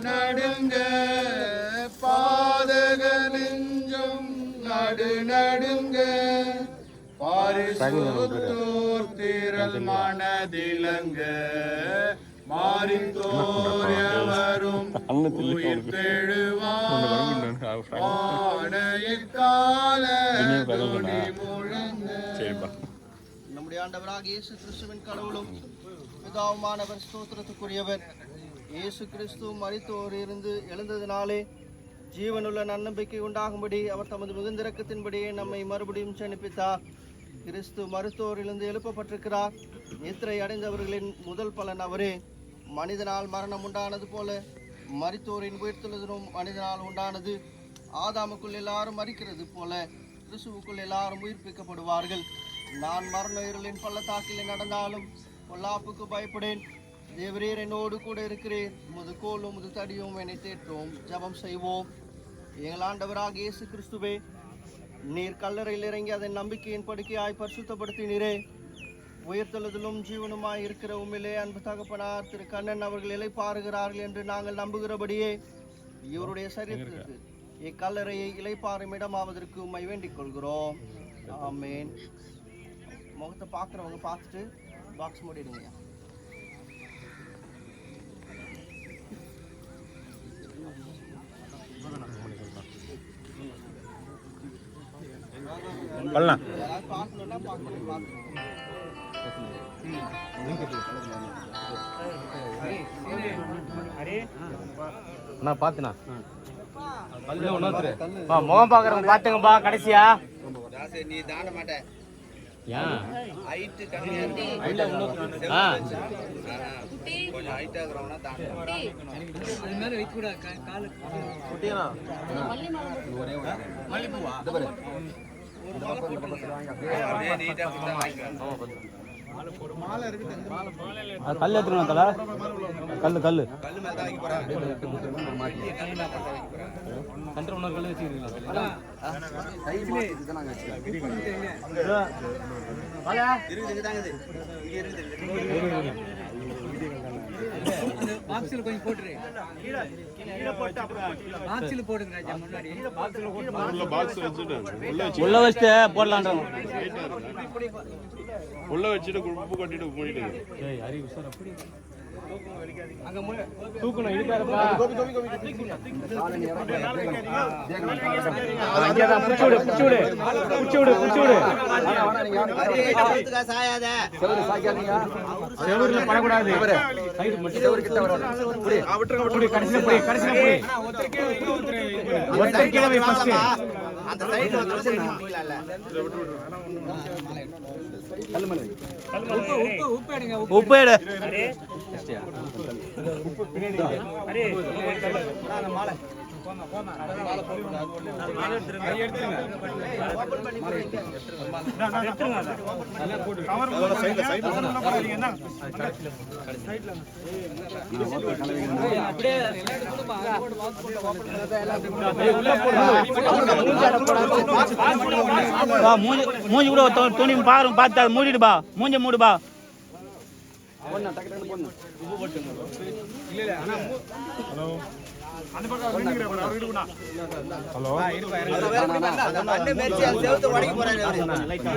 நடுங்க பாதக நெஞ்சம் நடுங்க பாரிசுத்தோர் திரள் மனதிலங்க மாறித்தோர் எவரும் உயிர் தெழுவார் ஆணையக்கால துணி முழங்க. நம்முடைய ஆண்டவராக இயேசு கிறிஸ்துவின் கடவுளும் பிதாவுமானவர் ஸ்தோத்திரத்துக்குரியவர். இயேசு கிறிஸ்து மரித்தோர் இருந்து எழுந்ததினாலே ஜீவனுள்ள நன்னம்பிக்கை உண்டாகும்படி அவர் தமது மிகுந்திரக்கத்தின்படியே நம்மை மறுபடியும் ஜனிப்பித்தார். கிறிஸ்து மருத்துவரிலிருந்து எழுப்பப்பட்டிருக்கிறார். நித்திரை அடைந்தவர்களின் முதல் பலன் அவரே. மனிதனால் மரணம் உண்டானது போல மரித்தோரின் உயிர்த்தெழுதலும் மனிதனால் உண்டானது. ஆதாமுக்குள் எல்லாரும் மரிக்கிறது போல கிறிஸ்துவுக்குள் எல்லாரும் உயிர்ப்பிக்கப்படுவார்கள். நான் மரண இருளின் பள்ளத்தாக்கில் நடந்தாலும் பொல்லாப்புக்கு பயப்படேன். தேவரீர் என்னோடு கூட இருக்கிறேன். முது கோலும் முது தடியும் என்னை தேற்றும். ஜெபம் செய்வோம். எங்கள் ஆண்டவராக இயேசு கிறிஸ்துவே, நீர் கல்லறையில் இறங்கி அதன் நம்பிக்கையின் படுக்கையாய் பரிசுத்தப்படுத்தினீரே. உயிர்த்தெழுதலும் ஜீவனுமாய் இருக்கிற உண்மையிலே அன்பு தகப்பனார் திரு கண்ணன் அவர்கள் இளைப்பாறுகிறார்கள் என்று நாங்கள் நம்புகிறபடியே இவருடைய சரீரத்திற்கு இக்கல்லறையை இளைப்பாறும் இடமாவதற்கு உம்மை வேண்டிக் கொள்கிறோம். ஆமேன். முகத்தை பார்க்குறவங்க பார்த்துட்டு பாக்ஸ் மூடிடுங்க. பார்க்கணும்னா பார்க்கணும். பாத்துனா முகம் பாக்குறவங்க பாத்துங்கப்பா. கடைசியா நீ தாண்ட மாட்டேன். கல் எடுத்துருவோம் தல. கல்லு கல்லு கன்று இன்னொரு கல்லு வச்சுக்கிறீங்களா? பாக்ஸ்ல கொஞ்சம் போட்டுரு. பாக்ஸ்ல போடுங்க ராஜா. முன்னாடி உள்ள வச்சுட்டு போடலாம்ன்றாங்க. உள்ள வச்சுட்டு உப்பு கட்டிட்டு போயிட்டு தூக்கணும். இழுக்காரப்பா. செவருல படக்கூடாது. உப்பு எடு. மூஞ்சி கூட துணி பாருங்க. பார்த்து மூடிடுபா. மூஞ்ச மூடுபா.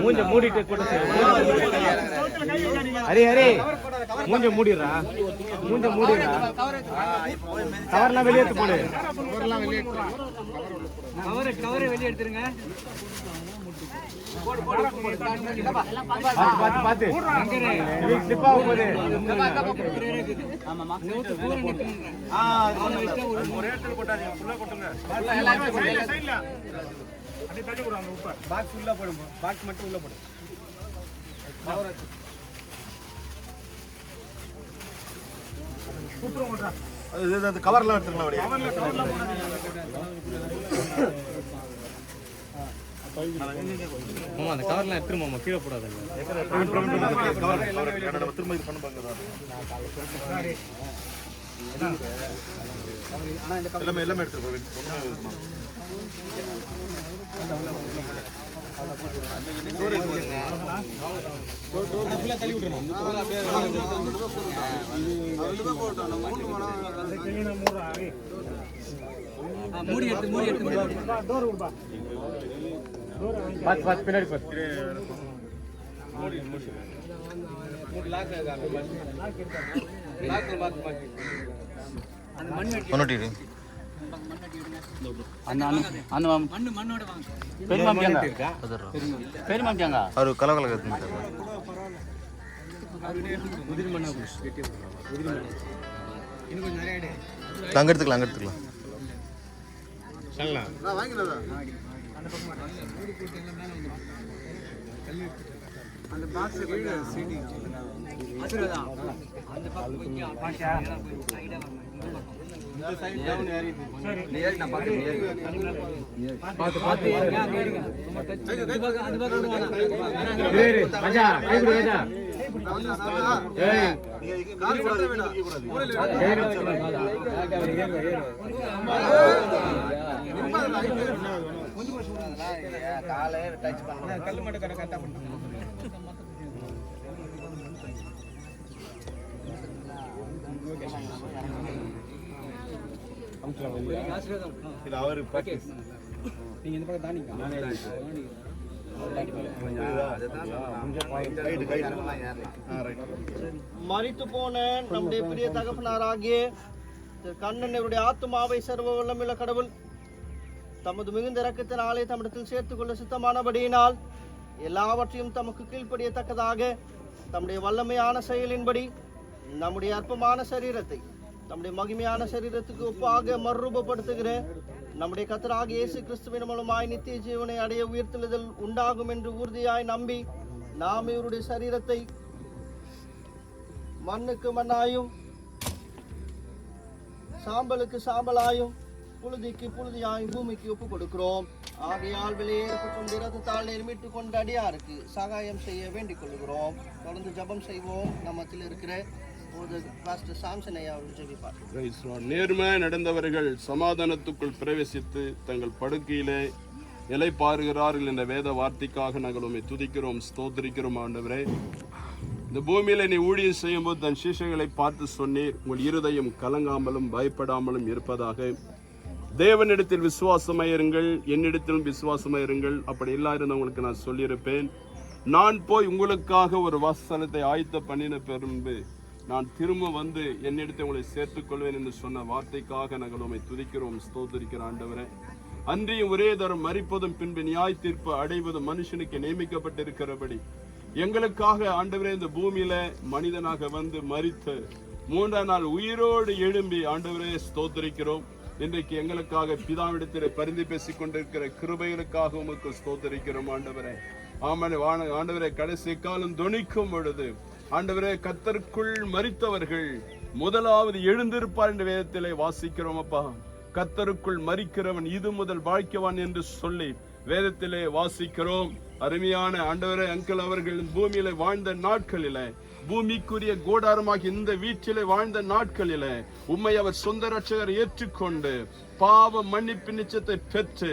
மூஞ்ச மூடிட்டு ஹரி ஹரி மூஞ்ச மூடிடுறா. மூஞ்ச மூடிடுறா. கவர்லாம் வெளியேற்று போடு. கவரை வெளியே எடுத்துருங்க. பாத்து ஸ்லிப் ஆகும் போது பாக்ஸ் உள்ள போடும். பாக்ஸ் மட்டும் உள்ள போடும். அந்த கவர்லாம் எடுத்துக்கலாம். அந்த கவர்லாம் எடுத்துருமா. கீழே போடாதுங்க. திரும்ப இது பண்ணுவாங்க. எல்லாமே எடுத்துருக்கோம். மூடி எடுத்து பின்னாடி அந்த மண் வெட்டி மண்ணோட வாங்க பெருமாங்க ಅವರು ಕಲಕಲ உதிரி மண்ணா வெட்டி உதிரி மண் இன்னும் கொஞ்சம் நிறைய எடு அங்கே எடுத்துக்கலாம் அந்த பாக்ஸ் வீடு சீடி ஆசீர்வாதம் அந்த பக்கம் கொஞ்சம் பாஷா சைடா வரணும் இந்த சைடு டவுன் ஏறிது சரி நான் பாத்து அங்க ஏறுங்க அந்த பக்கம் ஏறு ராஜா கை கொடு ராஜா ஏய் கால் போட வேண்டாம் காலை டச் பண்ணல கல்லு மட்டும் கரெக்டா பண்ணு இது அவரு நீங்க இந்த பக்கம் தாண்டிங்க மரித்து போன நம்முடைய பிரிய தகப்பனாராகிய கண்ணன் இவருடைய ஆத்துமாவை சர்வ வல்லமையுள்ள கடவுள் தமது மிகுந்த இரக்கத்தினாலே தம்மிடத்தில் சேர்த்துக் கொள்ள சித்தமானபடியினால் எல்லாவற்றையும் தமக்கு கீழ்ப்படியத்தக்கதாக தம்முடைய வல்லமையான செயலின்படி நம்முடைய அற்பமான சரீரத்தை நம்முடைய மகிமையான சரீரத்துக்கு ஒப்பாக மறுரூபப்படுத்துகிற நம்முடைய கர்த்தராகிய இயேசு கிறிஸ்துவின் மூலமாய் நித்திய ஜீவனை அடைய உயிர்த்தெழுதல் உண்டாகும் என்று உறுதியாய் நம்பி நாம் இவருடைய சரீரத்தை மண்ணுக்கு மண்ணாயும் சாம்பலுக்கு சாம்பலாயும் புழுதிக்கு புழுதியாயும் பூமிக்கு ஒப்பு கொடுக்கிறோம். ஆகையால் வெளியேறப்பட்டும் இரத்தத்தால் நிர்மிட்டுக் கொண்ட அடியாருக்கு சகாயம் செய்ய வேண்டிக் கொள்கிறோம். தொடர்ந்து ஜபம் செய்வோம். நம்மத்தில் இருக்கிற நேர்மையாய் நடந்தவர்கள் சமாதானத்துக்குள் பிரவேசித்து தங்கள் படுக்கையிலே இலை பாருகிறார்கள் என்ற வேத வார்த்தைக்காக நாங்கள் உம்மை துதிக்கிறோம், ஸ்தோத்திரிக்கிறோம். ஆண்டவரே, இந்த பூமியில நீ ஊழியம் செய்யும் போது தன் சிஷ்யங்களை பார்த்து சொன்னீர், உங்கள் இருதயம் கலங்காமலும் பயப்படாமலும் இருப்பதாக. தேவனிடத்தில் விசுவாசமாயிருங்கள், என்னிடத்திலும் விசுவாசமாயிருங்கள். அப்படி எல்லாரும் உங்களுக்கு நான் சொல்லியிருப்பேன். நான் போய் உங்களுக்காக ஒரு வாசஸ்தலத்தை ஆயத்த பண்ணின பின்பு நான் திரும்ப வந்து என்னிடத்தை உங்களை சேர்த்துக் கொள்வேன் என்று சொன்ன வார்த்தைக்காக நாங்கள் உம்மை துதிக்கிறோம், ஸ்தோத்திரிக்கிற ஆண்டவரே. அன்றியும் ஒரே தரம் மரிப்பதும் பின்பு நியாய தீர்ப்பு அடைவதும் மனுஷனுக்கு நியமிக்கப்பட்டிருக்கிறபடி எங்களுக்காக ஆண்டவரே இந்த பூமியில மனிதனாக வந்து மரித்து மூன்றாம் நாள் உயிரோடு எழும்பி ஆண்டவரே ஸ்தோத்திரிக்கிறோம். இன்றைக்கு எங்களுக்காக பிதாவிடத்தில் பரிந்து பேசிக் கொண்டிருக்கிற கிருபைகளுக்காக உமக்கு ஸ்தோத்திரிக்கிறோம் ஆண்டவரே. ஆண்டவரே, கடைசி காலம் தொனிக்கும் பொழுது ஆண்டவரே, கர்த்தருக்குள் மரித்தவர்கள் முதலாவது எழுந்திருப்பார் என்ற வேதத்திலே வாசிக்கிறோம். அப்பா, கர்த்தருக்குள் மரிக்கிறவன் இது முதல் வாழ்க்கைவான் என்று சொல்லி வேதத்திலே வாசிக்கிறோம். அருமையான ஆண்டவரே, அங்கிள் அவர்கள் பூமியில வாழ்ந்த நாட்களில, பூமிக்குரிய கூடாரமாகி இந்த வீட்டிலே வாழ்ந்த நாட்களில உம்மை அவர் சொந்த ரட்சகர் ஏற்றுக்கொண்டு பாவ மன்னிப்பு நிச்சயத்தை பெற்று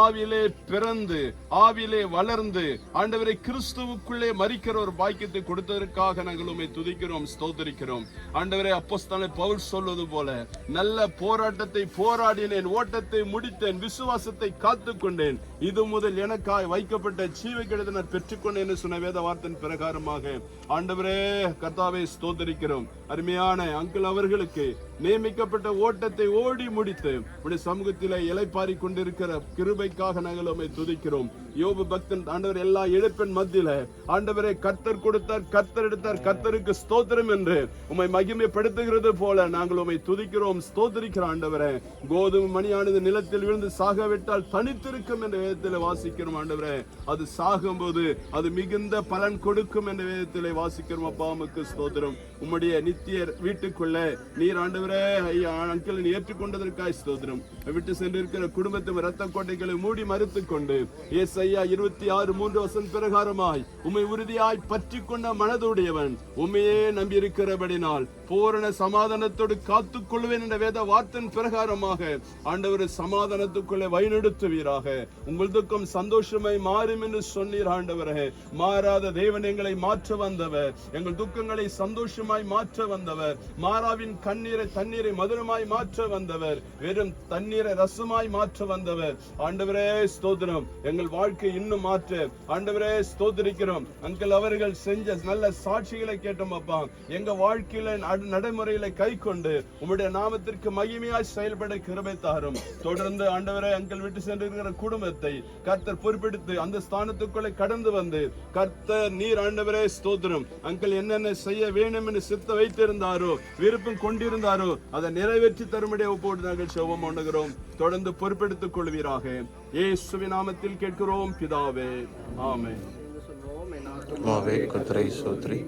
ஆவிலே பிறந்து ஆவிலே வளர்ந்து ஆண்டவரை கிறிஸ்துவுக்குள்ளே மரிக்கிற ஒரு பாக்கியத்தை கொடுத்ததற்காக நாங்கள் உம்மை துதிக்கிறோம், ஸ்தோத்திரிக்கிறோம். ஆண்டவரே, அப்போஸ்தலன் பவுல் சொல்வது போல நல்ல போராட்டத்தை போராடினேன், ஓட்டத்தை முடித்தேன், விசுவாசத்தை காத்து கொண்டேன், இது முதல் எனக்காய் வைக்கப்பட்ட ஜீவக்கிடத்தை நான் பெற்றுக்கொண்டேன் என்று சொன்ன வேத வார்த்தையின் பிரகாரமாக ஆண்டவரே கர்த்தாவை ஸ்தோத்திரிக்கிறோம். அருமையான அங்கிள் அவர்களுக்கு நியமிக்கப்பட்ட ஓட்டத்தை ஓடி முடித்து உடைய சமூகத்திலே இலைப்பாரி கொண்டிருக்கிற கிருபைக்காக நாங்கள் உம்மை துதிக்கிறோம். யோபு பக்தன் ஆண்டவர் எல்லா இழப்பின் மத்தியில ஆண்டவரே கர்த்தர் கொடுத்தார், கர்த்தர் எடுத்தார், கர்த்தருக்கு ஸ்தோத்திரம் என்று உம்மை மகிமைப்படுத்துகிறது போல நாங்கள் உம்மை துதிக்கிறோம், ஸ்தோத்திரிக்கிறோம். ஆண்டவரே, கோதுமை மணியானது நிலத்தில் விழுந்து சாகவிட்டால் தனித்திருக்கும் என்ற வேதத்தில் வாசிக்கிறோம். ஆண்டவரே, அது சாகும் போது அது மிகுந்த பலன் கொடுக்கும் என்ற வேதத்தில் வாசிக்கிறோம். அப்பா, உமக்கு ஸ்தோத்திரம். உம்முடைய நித்திய வீட்டுக்குள்ள நீர் ஆண்டவரே அங்கிள் ஏற்றுக்கொண்டதற்காய் ஸ்தோத்திரம். விட்டு சென்றிருக்கிற குடும்பத்தின் இரத்த கோட்டைகளை மூடி மறுத்துக் கொண்டு ஏசாயா 26:3 பிரகாரமாய் உம்மை உறுதியாய் பற்றி கொண்ட மனதுடையவன் உம்மையே நம்பி இருக்கிறபடினால் பூரண சமாதானத்தோடு காத்துக் கொள்வேன் என்ற வேத வார்த்தையின் பிரகாரமாக ஆண்டவர் சமாதானத்துக்குள்ளே வழிநடத்துவீராக. உங்கள் துக்கம் சந்தோஷமாய் மாறும் என்று சொன்னீர் ஆண்டவரே. மாறாத தேவன் எங்களை மாற்ற வந்தவர், எங்கள் துக்கங்களை சந்தோஷமாய் மாற்ற வந்தவர், மாறாவின் கண்ணீரை தண்ணீரை மதுரமாய் மாற்ற வந்தவர், வெறும் தண்ணீரை ரசமாய் மாற்ற வந்தவர். ஆண்டவரே ஸ்தோத்திரம். எங்கள் வாழ்க்கை இன்னும் மாற்ற ஆண்டவரே ஸ்தோத்திரிக்கிறோம். அங்கிள் அவர்கள் செஞ்ச நல்ல சாட்சிகளை கேட்டோம் அப்பா. எங்க வாழ்க்கையில நடைமுறையில கை கொண்டு உம்முடைய நாமத்திற்கு மகிமையாய் செயல்பட கிருபை தாரும். தொடர்ந்து ஆண்டவரே அங்கிள் விட்டு சென்றிருக்கிற குடும்பத்தை கர்த்தர் பொறுப்பெடுத்து அந்த ஸ்தானத்துக்குள்ளே கடந்து வந்து கர்த்தர் நீர் ஆண்டவரே ஸ்தோத்திரம். அங்கிள் என்னென்ன செய்ய வேண்டும் என்று சித்த வைத்திருந்தாரோ, விருப்பம் கொண்டிருந்தாரோ அதை நிறைவேற்றி தரும்படி ஒப்போடு நாங்கள் செபம் பண்ணுகிறோம். தொடர்ந்து பொறுப்பெடுத்துக் கொள்வீராக. இயேசுவின் நாமத்தில் கேட்கிறோம் பிதாவே, ஆமென். ஆவே கர்த்தரை ஸ்தோத்திரி.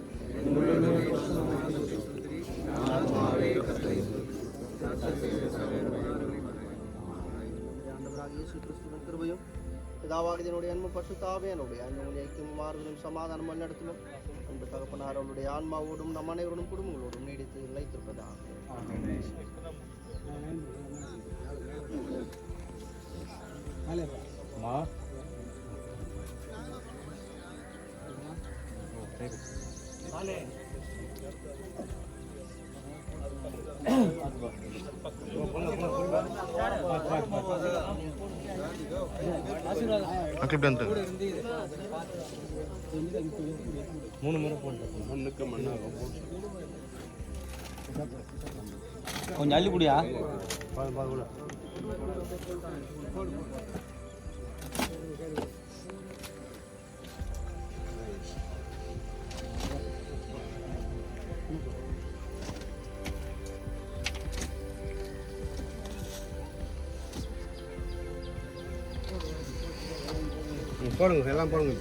கிருபையும் பிதாவாகியனுடைய அன்பு பரிசுத்தாவியானுடைய ஐக்கியமும் மாறுதலும் சமாதானம் நடத்தலும் அன்பு தகப்பனார் அவருடைய ஆன்மாவோடும் நம் அனைவரோடும் குடும்பங்களோடும் நீடித்து நிலைத்திருப்பதாக. கொஞ்சம் அள்ளி குடியா. போடுங்க, எல்லாம் போடுங்க.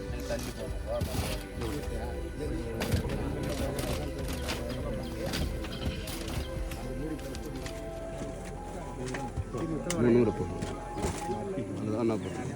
முன்னூறு போடுங்க. அதுதான் நான் போடுறேன்.